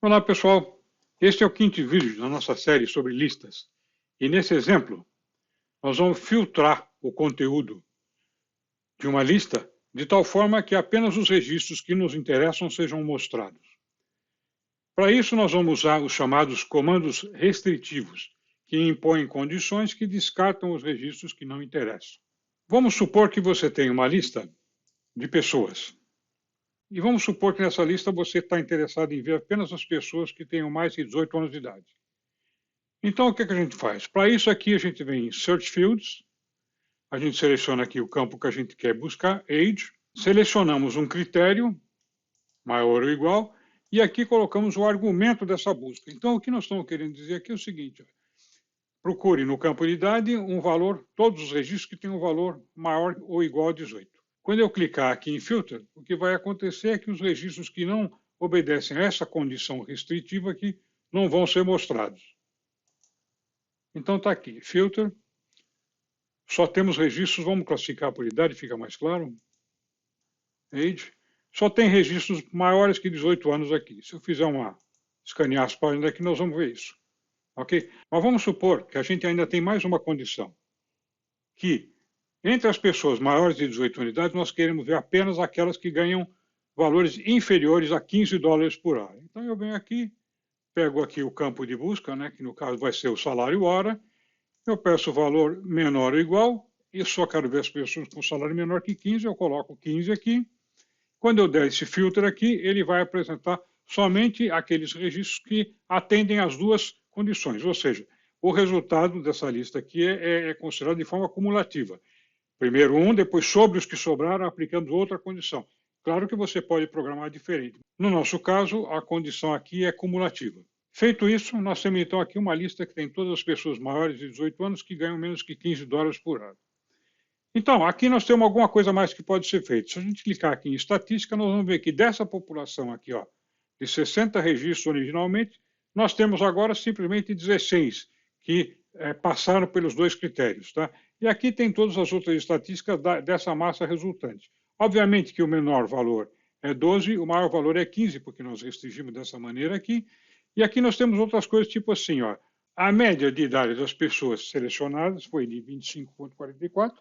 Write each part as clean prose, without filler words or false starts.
Olá, pessoal. Este é o quinto vídeo da nossa série sobre listas. E nesse exemplo, nós vamos filtrar o conteúdo de uma lista de tal forma que apenas os registros que nos interessam sejam mostrados. Para isso, nós vamos usar os chamados comandos restritivos, que impõem condições que descartam os registros que não interessam. Vamos supor que você tem uma lista de pessoas. E vamos supor que nessa lista você está interessado em ver apenas as pessoas que tenham mais de 18 anos de idade. Então, o que a gente faz? Para isso aqui, a gente vem em Search Fields, a gente seleciona aqui o campo que a gente quer buscar, Age, selecionamos um critério, maior ou igual, e aqui colocamos o argumento dessa busca. Então, o que nós estamos querendo dizer aqui é o seguinte, procure no campo de idade um valor, todos os registros que tenham um valor maior ou igual a 18. Quando eu clicar aqui em Filter, o que vai acontecer é que os registros que não obedecem a essa condição restritiva aqui não vão ser mostrados. Então está aqui, Filter, só temos registros, vamos classificar por idade, fica mais claro. Age, só tem registros maiores que 18 anos aqui. Se eu fizer escanear as páginas aqui, nós vamos ver isso. Ok? Mas vamos supor que a gente ainda tem mais uma condição, que entre as pessoas maiores de 18 anos de idade, nós queremos ver apenas aquelas que ganham valores inferiores a 15 dólares por hora. Então eu venho aqui, pego aqui o campo de busca, né, que no caso vai ser o salário hora, eu peço o valor menor ou igual, e só quero ver as pessoas com salário menor que 15, eu coloco 15 aqui. Quando eu der esse filtro aqui, ele vai apresentar somente aqueles registros que atendem às duas condições, ou seja, o resultado dessa lista aqui é considerado de forma cumulativa. Primeiro um, depois sobre os que sobraram, aplicamos outra condição. Claro que você pode programar diferente. No nosso caso, a condição aqui é cumulativa. Feito isso, nós temos então aqui uma lista que tem todas as pessoas maiores de 18 anos que ganham menos que 15 dólares por hora. Então, aqui nós temos alguma coisa mais que pode ser feita. Se a gente clicar aqui em estatística, nós vamos ver que dessa população aqui, ó, de 60 registros originalmente, nós temos agora simplesmente 16 que passaram pelos dois critérios. Tá? E aqui tem todas as outras estatísticas dessa massa resultante. Obviamente que o menor valor é 12, o maior valor é 15, porque nós restringimos dessa maneira aqui. E aqui nós temos outras coisas, tipo assim, ó, a média de idade das pessoas selecionadas foi de 25,44,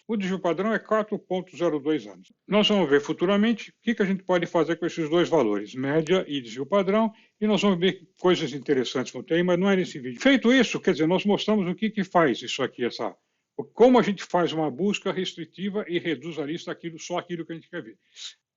o desvio padrão é 4,02 anos. Nós vamos ver futuramente o que a gente pode fazer com esses dois valores, média e desvio padrão, e nós vamos ver coisas interessantes que tem, mas não é nesse vídeo. Feito isso, quer dizer, nós mostramos o que faz isso aqui, como a gente faz uma busca restritiva e reduz a lista só aquilo que a gente quer ver.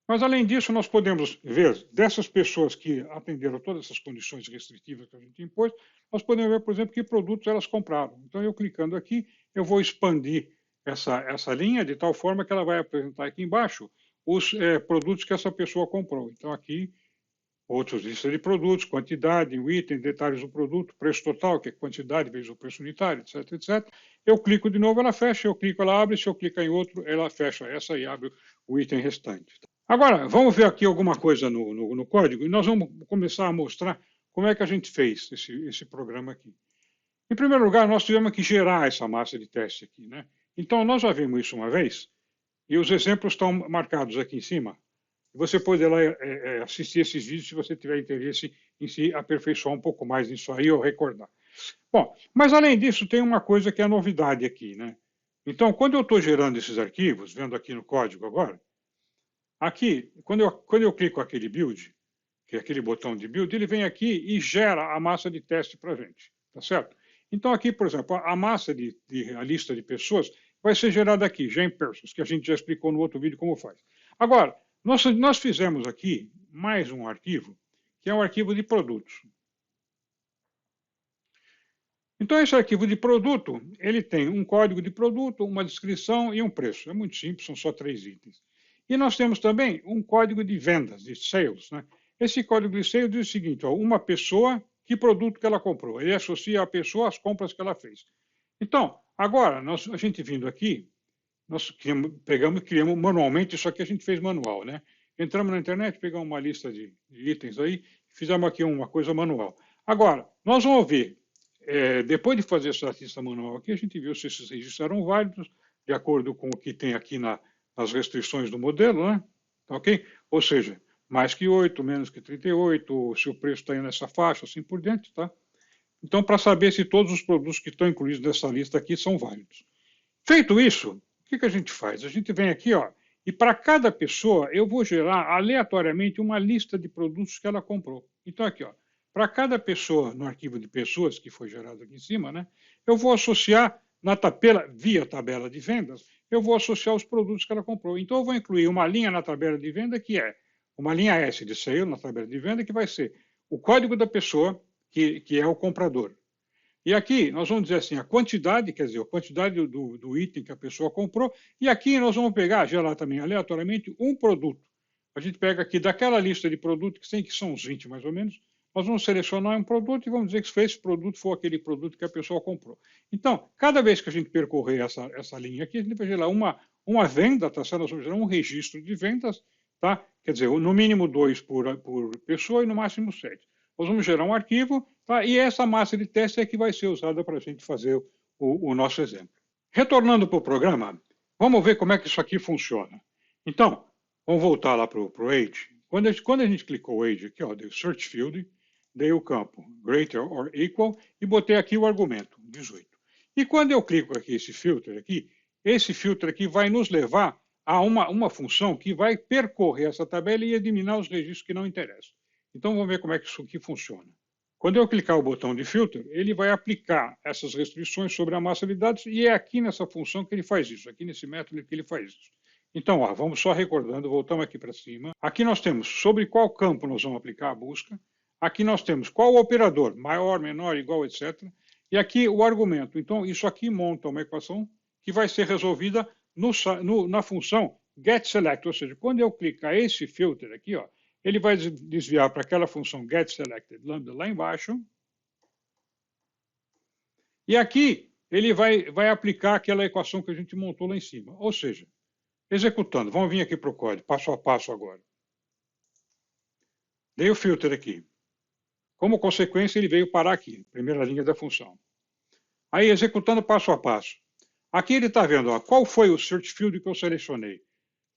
Mas, além disso, nós podemos ver, dessas pessoas que atenderam todas essas condições restritivas que a gente impôs, nós podemos ver, por exemplo, que produtos elas compraram. Então, eu clicando aqui, eu vou expandir essa linha de tal forma que ela vai apresentar aqui embaixo os produtos que essa pessoa comprou. Então, aqui, outros listas de produtos, quantidade, o item, detalhes do produto, preço total, que é quantidade vezes o preço unitário, etc, etc. Eu clico de novo, ela fecha, eu clico, ela abre, se eu clicar em outro, ela fecha essa e abre o item restante. Agora, vamos ver aqui alguma coisa no código e nós vamos começar a mostrar como é que a gente fez esse programa aqui. Em primeiro lugar, nós tivemos que gerar essa massa de teste aqui, né? Então, nós já vimos isso uma vez e os exemplos estão marcados aqui em cima. Você pode ir lá assistir esses vídeos se você tiver interesse em se aperfeiçoar um pouco mais nisso aí ou recordar. Bom, mas além disso, tem uma coisa que é novidade aqui, né? Então, quando eu estou gerando esses arquivos, vendo aqui no código agora, aqui, quando eu clico aquele build, que é aquele botão de build, ele vem aqui e gera a massa de teste para a gente, tá certo? Então aqui, por exemplo, a massa a lista de pessoas vai ser gerada aqui, já em persons, que a gente já explicou no outro vídeo como faz. Agora, nós fizemos aqui mais um arquivo, que é um arquivo de produtos. Então, esse arquivo de produto, ele tem um código de produto, uma descrição e um preço. É muito simples, são só 3 itens. E nós temos também um código de vendas, de sales, né? Esse código de sales diz o seguinte, ó, uma pessoa, que produto que ela comprou. Ele associa a pessoa às compras que ela fez. Então, agora, a gente vindo aqui, nós criamos manualmente, isso aqui a gente fez manual, né? Entramos na internet, pegamos uma lista de itens aí, fizemos aqui uma coisa manual. Agora, nós vamos ver, depois de fazer essa lista manual aqui, a gente viu se esses registros eram válidos, de acordo com o que tem aqui nas restrições do modelo, né? Ok? Ou seja, mais que 8, menos que 38, se o preço está nessa faixa, assim por diante, tá? Então, para saber se todos os produtos que estão incluídos nessa lista aqui são válidos. Feito isso, o que a gente faz? A gente vem aqui, ó, e para cada pessoa eu vou gerar aleatoriamente uma lista de produtos que ela comprou. Então, aqui, ó, para cada pessoa no arquivo de pessoas que foi gerado aqui em cima, né, eu vou associar via tabela de vendas, eu vou associar os produtos que ela comprou. Então, eu vou incluir uma linha na tabela de venda que é uma linha S de sale na tabela de venda, que vai ser o código da pessoa, que é o comprador. E aqui nós vamos dizer assim, a quantidade, quer dizer, a quantidade do item que a pessoa comprou, e aqui nós vamos pegar, gerar também aleatoriamente, um produto. A gente pega aqui daquela lista de produtos, que são uns 20 mais ou menos, nós vamos selecionar um produto e vamos dizer que esse produto foi aquele produto que a pessoa comprou. Então, cada vez que a gente percorrer essa linha aqui, a gente vai gerar uma venda, tá certo? Nós vamos gerar um registro de vendas, tá? Quer dizer, no mínimo 2 por pessoa e no máximo 7. Nós vamos gerar um arquivo, tá? E essa massa de teste é que vai ser usada para a gente fazer o nosso exemplo. Retornando para o programa, vamos ver como é que isso aqui funciona. Então, vamos voltar lá para o Age. Quando a gente clicou o Age aqui, ó, dei o Search Field, dei o campo Greater or Equal e botei aqui o argumento, 18. E quando eu clico aqui esse filtro aqui vai nos levar a uma função que vai percorrer essa tabela e eliminar os registros que não interessam. Então, vamos ver como é que isso aqui funciona. Quando eu clicar o botão de filtro, ele vai aplicar essas restrições sobre a massa de dados e é aqui nessa função que ele faz isso, aqui nesse método que ele faz isso. Então, ó, vamos só recordando, voltamos aqui para cima. Aqui nós temos sobre qual campo nós vamos aplicar a busca. Aqui nós temos qual o operador, maior, menor, igual, etc. E aqui o argumento. Então, isso aqui monta uma equação que vai ser resolvida na função getSelect, ou seja, quando eu clicar esse filter aqui, ó, ele vai desviar para aquela função getSelected lambda lá embaixo. E aqui ele vai aplicar aquela equação que a gente montou lá em cima. Ou seja, executando. Vamos vir aqui para o código, passo a passo agora. Dei o filter aqui. Como consequência, ele veio parar aqui, primeira linha da função. Aí, executando passo a passo. Aqui ele está vendo, ó, qual foi o search field que eu selecionei.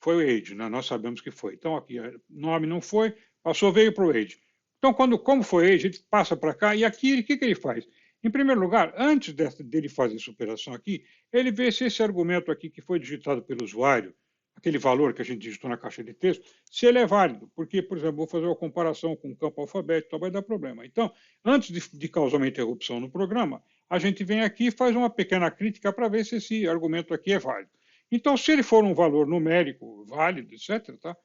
Foi o age, né? Nós sabemos que foi. Então, aqui, nome não foi, passou, veio para o age. Então, como foi age, ele passa para cá, e aqui, o que ele faz? Em primeiro lugar, antes dele fazer essa operação aqui, ele vê se esse argumento aqui que foi digitado pelo usuário, aquele valor que a gente digitou na caixa de texto, se ele é válido. Porque, por exemplo, vou fazer uma comparação com o campo alfabético, vai dar problema. Então, antes de causar uma interrupção no programa, a gente vem aqui e faz uma pequena crítica para ver se esse argumento aqui é válido. Então, se ele for um valor numérico válido, etc., tá?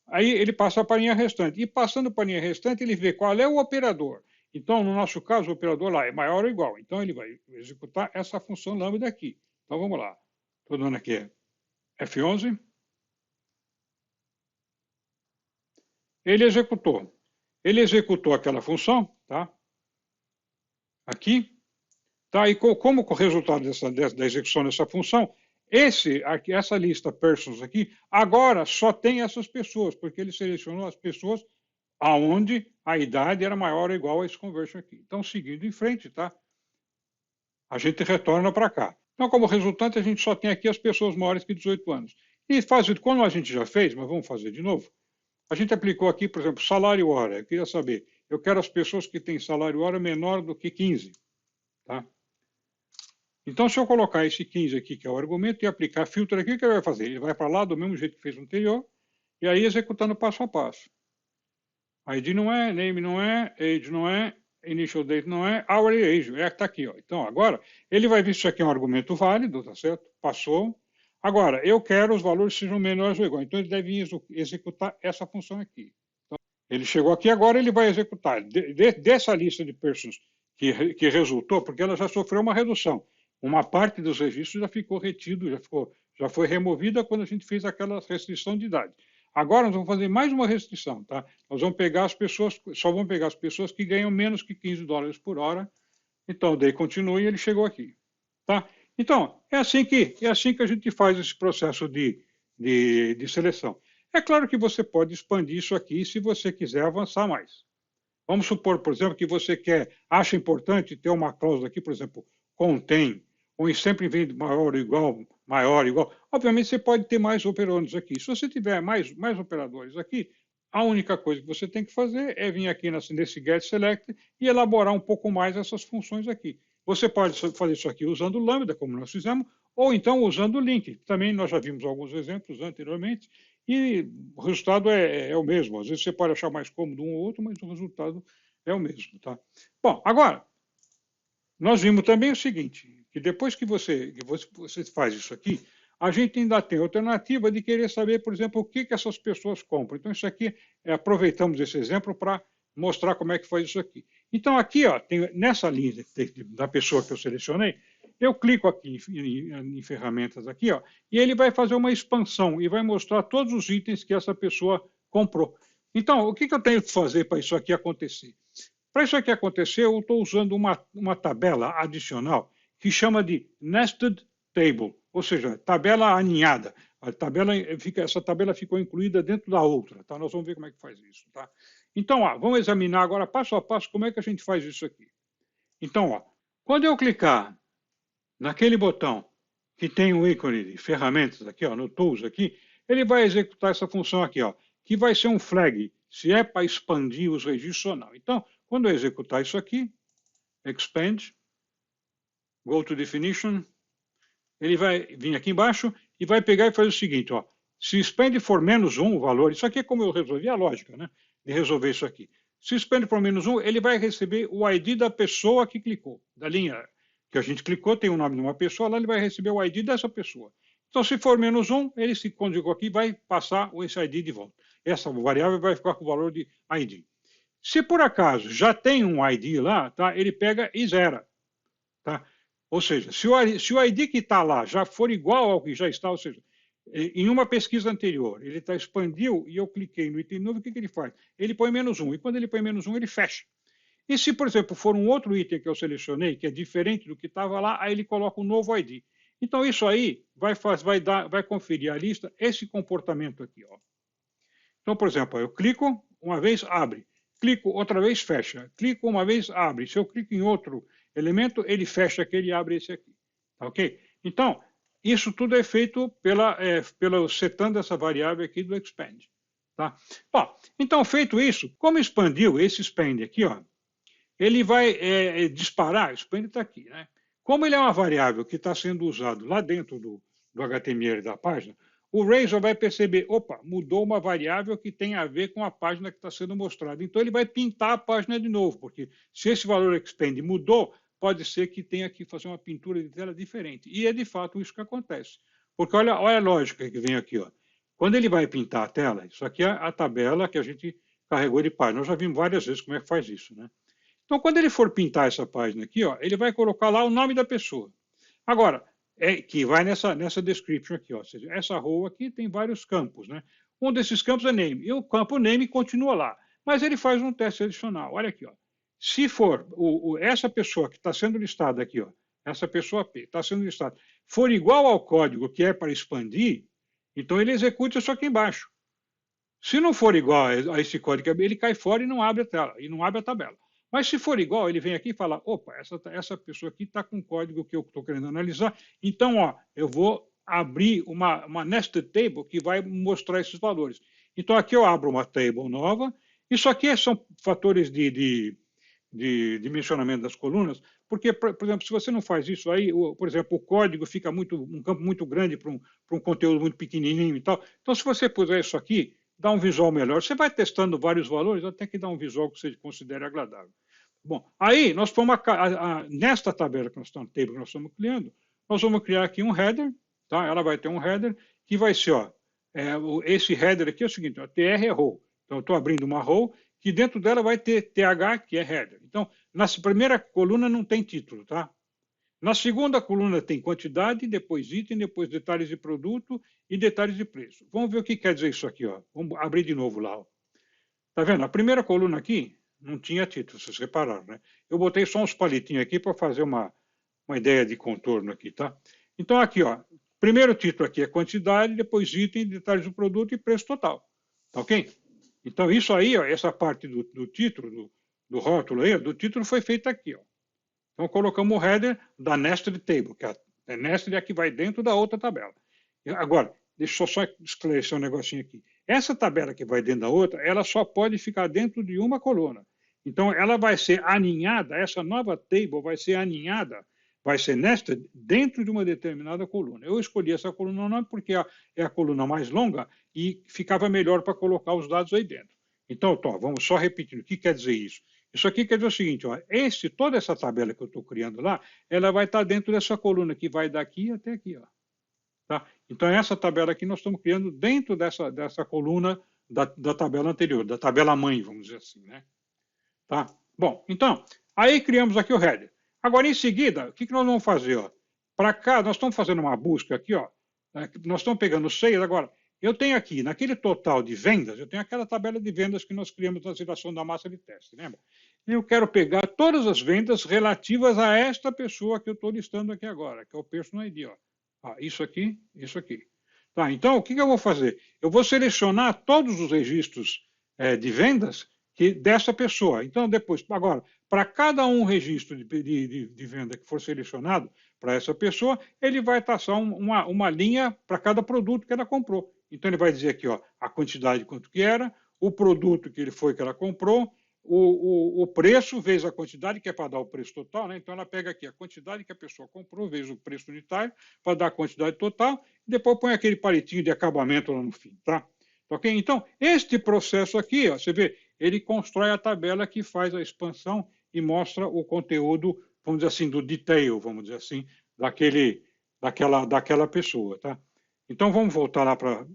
Aí ele passa para a linha restante. E passando para a linha restante, ele vê qual é o operador. Então, no nosso caso, o operador lá é maior ou igual. Então, ele vai executar essa função lambda aqui. Então, vamos lá. Estou dando aqui F11. Ele executou aquela função, tá? Aqui. Tá? E como resultado da execução dessa função, essa lista persons aqui, agora só tem essas pessoas, porque ele selecionou as pessoas aonde a idade era maior ou igual a esse conversion aqui. Então, seguindo em frente, tá? A gente retorna para cá. Então, como resultante, a gente só tem aqui as pessoas maiores que 18 anos. E como a gente já fez, mas vamos fazer de novo, a gente aplicou aqui, por exemplo, salário hora. Eu queria saber, eu quero as pessoas que têm salário hora menor do que 15, tá? Então, se eu colocar esse 15 aqui, que é o argumento, e aplicar filtro aqui, o que ele vai fazer? Ele vai para lá do mesmo jeito que fez o anterior, e aí executando passo a passo. ID não é, name não é, age não é, initial date não é, hourly age, está aqui. Ó. Então, agora, ele vai ver se isso aqui é um argumento válido, tá certo? Passou. Agora, eu quero os valores sejam menores ou iguais. Então, ele deve executar essa função aqui. Então, ele chegou aqui agora, ele vai executar. Dessa lista de persons que resultou, porque ela já sofreu uma redução. Uma parte dos registros já ficou retido, já foi removida quando a gente fez aquela restrição de idade. Agora nós vamos fazer mais uma restrição, tá? Nós vamos pegar só vamos pegar as pessoas que ganham menos que $15 por hora. Então, daí continue e ele chegou aqui, tá? Então, é assim que a gente faz esse processo de seleção. É claro que você pode expandir isso aqui se você quiser avançar mais. Vamos supor, por exemplo, que você acha importante ter uma cláusula aqui, por exemplo, contém, ou sempre vem maior ou igual. Obviamente, você pode ter mais operandos aqui. Se você tiver mais operadores aqui, A única coisa que você tem que fazer é vir aqui nesse Get Select e elaborar um pouco mais essas funções aqui. Você pode fazer isso aqui usando o Lambda, como nós fizemos, ou então usando o link. Também nós já vimos alguns exemplos anteriormente, e o resultado é o mesmo. Às vezes você pode achar mais cômodo um ou outro, mas o resultado é o mesmo. Tá? Bom, agora, nós vimos também o seguinte, que depois que você faz isso aqui, a gente ainda tem a alternativa de querer saber, por exemplo, o que essas pessoas compram. Então, isso aqui, aproveitamos esse exemplo para mostrar como é que faz isso aqui. Então, aqui, ó, nessa linha da pessoa que eu selecionei, eu clico aqui em ferramentas aqui, ó, e ele vai fazer uma expansão e vai mostrar todos os itens que essa pessoa comprou. Então, o que eu tenho que fazer para isso aqui acontecer? Para isso aqui acontecer, eu estou usando uma tabela adicional que chama de Nested Table, ou seja, tabela aninhada. Essa tabela ficou incluída dentro da outra. Tá? Nós vamos ver como é que faz isso. Tá? Então, ó, vamos examinar agora passo a passo como é que a gente faz isso aqui. Então, ó, quando eu clicar naquele botão que tem o ícone de ferramentas aqui, ó, no Tools aqui, ele vai executar essa função aqui, ó, que vai ser um flag, se é para expandir os registros ou não. Então, quando eu executar isso aqui, expand, go to definition, ele vai vir aqui embaixo e vai pegar e fazer o seguinte, ó, se expand for -1 o valor, isso aqui é como eu resolvi a lógica, né, de resolver isso aqui. Se expand for -1, ele vai receber o ID da pessoa que clicou, da linha que a gente clicou, tem o nome de uma pessoa, lá ele vai receber o ID dessa pessoa. Então, se for -1, ele se conjugou aqui vai passar esse ID de volta. Essa variável vai ficar com o valor de ID. Se por acaso já tem um ID lá, tá, ele pega e zera. Tá? Ou seja, se o ID que está lá já for igual ao que já está, ou seja, em uma pesquisa anterior, ele expandiu e eu cliquei no item novo, o que ele faz? Ele põe -1, e quando ele põe -1, ele fecha. E se, por exemplo, for um outro item que eu selecionei, que é diferente do que estava lá, aí ele coloca um novo ID. Então, isso aí vai conferir a lista esse comportamento aqui. Ó. Então, por exemplo, eu clico, uma vez abre, clico outra vez, fecha, clico uma vez, abre. Se eu clico em outro elemento, ele fecha aquele e abre esse aqui. Tá ok? Então, isso tudo é feito pelo setando essa variável aqui do expand. Tá? Bom, então, feito isso, como expandiu esse expand aqui, ó, ele vai disparar, o expand está aqui, né? Como ele é uma variável que está sendo usado lá dentro do HTML da página, o Razor vai perceber, opa, mudou uma variável que tem a ver com a página que está sendo mostrada. Então, ele vai pintar a página de novo, porque se esse valor expand mudou, pode ser que tenha que fazer uma pintura de tela diferente. E é de fato isso que acontece. Porque olha a lógica que vem aqui. Ó. Quando ele vai pintar a tela, isso aqui é a tabela que a gente carregou de página. Nós já vimos várias vezes como é que faz isso. Né? Então, quando ele for pintar essa página aqui, ó, ele vai colocar lá o nome da pessoa. Agora, que vai nessa description aqui, ó, ou seja, essa row aqui tem vários campos, né? Um desses campos é name, e o campo name continua lá, mas ele faz um teste adicional. Olha aqui, ó. Se for essa pessoa que está sendo listada aqui, ó, essa pessoa P está sendo listada, for igual ao código que é para expandir, então ele executa isso aqui embaixo. Se não for igual a esse código, ele cai fora e não abre a tela, e não abre a tabela. Mas se for igual, ele vem aqui e fala, opa, essa pessoa aqui está com o código que eu estou querendo analisar, então ó, eu vou abrir uma nested table que vai mostrar esses valores. Então aqui eu abro uma table nova, isso aqui são fatores de dimensionamento das colunas, porque, por exemplo, se você não faz isso aí, por exemplo, o código fica um campo muito grande para um conteúdo muito pequenininho e tal. Então, se você puser isso aqui, dá um visual melhor. Você vai testando vários valores até que dá um visual que você considere agradável. Bom, aí nós vamos, nesta tabela que nós estamos criando, nós vamos criar aqui um header, tá? Ela vai ter um header que vai ser, ó, esse header aqui é o seguinte, ó, tr é row. Então, eu estou abrindo uma row que dentro dela vai ter th, que é header. Então, na primeira coluna não tem título, tá? Na segunda coluna tem quantidade, depois item, depois detalhes de produto e detalhes de preço. Vamos ver o que quer dizer isso aqui, ó. Vamos abrir de novo lá, ó. Tá vendo? A primeira coluna aqui não tinha título, vocês repararam, né? Eu botei só uns palitinhos aqui para fazer uma ideia de contorno aqui, tá? Então, aqui, ó, primeiro título aqui é quantidade, depois item, detalhes do produto e preço total. Tá ok? Então, isso aí, ó, essa parte do título, do rótulo aí, do título foi feita aqui, ó. Então, colocamos o header da nested table, que a nested é a que vai dentro da outra tabela. Agora, deixa eu só esclarecer um negocinho aqui. Essa tabela que vai dentro da outra, ela só pode ficar dentro de uma coluna. Então, ela vai ser aninhada, essa nova table vai ser aninhada, vai ser nesta, dentro de uma determinada coluna. Eu escolhi essa coluna não porque é a coluna mais longa e ficava melhor para colocar os dados aí dentro. Então, vamos só repetindo. O que quer dizer isso? Isso aqui quer dizer o seguinte, ó, toda essa tabela que eu estou criando lá, ela vai estar dentro dessa coluna que vai daqui até aqui. Ó. Tá? Então, essa tabela aqui nós estamos criando dentro dessa coluna da tabela anterior, da tabela mãe, vamos dizer assim. Né? Tá? Bom, então, aí criamos aqui o header. Agora, em seguida, o que nós vamos fazer? Para cá, nós estamos fazendo uma busca aqui, ó. Nós estamos pegando sales. Agora, eu tenho aqui, naquele total de vendas, eu tenho aquela tabela de vendas que nós criamos na situação da massa de teste, lembra? Eu quero pegar todas as vendas relativas a esta pessoa que eu estou listando aqui agora, que é o Person ID. Ó. Isso aqui, isso aqui. Tá, então, o que eu vou fazer? Eu vou selecionar todos os registros de vendas dessa pessoa. Então, depois, agora, para cada um registro de venda que for selecionado para essa pessoa, ele vai traçar uma linha para cada produto que ela comprou. Então, ele vai dizer aqui ó, a quantidade quanto que era, o produto que ela comprou, o preço vezes a quantidade, que é para dar o preço total. Né? Então, ela pega aqui a quantidade que a pessoa comprou vezes o preço unitário para dar a quantidade total, e depois põe aquele palitinho de acabamento lá no fim. Tá? Okay? Então, este processo aqui, ó, você vê, ele constrói a tabela que faz a expansão e mostra o conteúdo, vamos dizer assim, do detail, vamos dizer assim, daquela pessoa. Tá? Então, vamos voltar lá para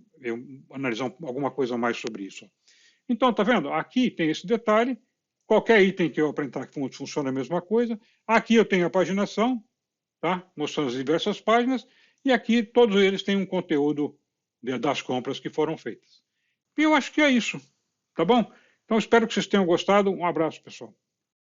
analisar alguma coisa mais sobre isso. Então, tá vendo? Aqui tem esse detalhe, qualquer item que eu apresentar que funciona a mesma coisa. Aqui eu tenho a paginação, tá? Mostrando as diversas páginas, e aqui todos eles têm um conteúdo das compras que foram feitas. E eu acho que é isso, tá bom? Então, espero que vocês tenham gostado. Um abraço, pessoal.